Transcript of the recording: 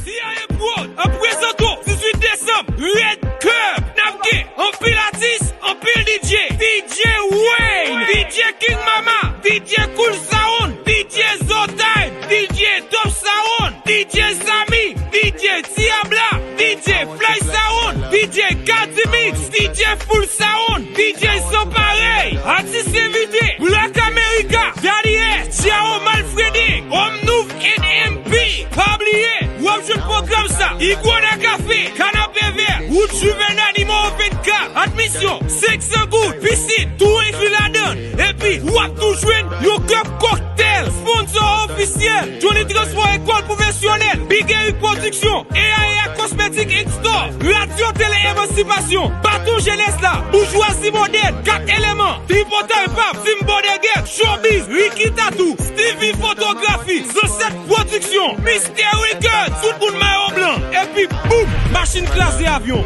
CIA Prod, en présentant 18 décembre, Red Cup, Napke, Anpil artiste, Anpil DJ, DJ Wayne, DJ King Mama, DJ Cool Sound, DJ Zotime, DJ Top Sound, DJ Zami, DJ Diabla, DJ Fly Sound, DJ Kati Mix, DJ Full Sound, DJ Sans Pareil, artiste invité, Black America, Daddy S, Ciao Malfredi, Homme Nouf NMP, pas oublier, ou je programme ça, Iguana Café, Canapé Vert, Route Juvenal numéro 24, admission, 500 gouttes, piscine, tout inclus la donne, et puis, ou à tout joindre, yo cup cocktail, sponsor officiel, Johnny Transport École Professionnelle, Big Eric Production, EAA Cosmétique X-Store, Radio Télé Émancipation, Baton Jeunesse là, Bourgeoisie Moderne, 4 éléments, Tripotal Pap, Sim Bodeguet, Showbiz, Ricky Tatou, Stevie Photographie, Z7 Production, Mystère Records, tout le monde maillot blanc, et puis boum, machine classe et avion.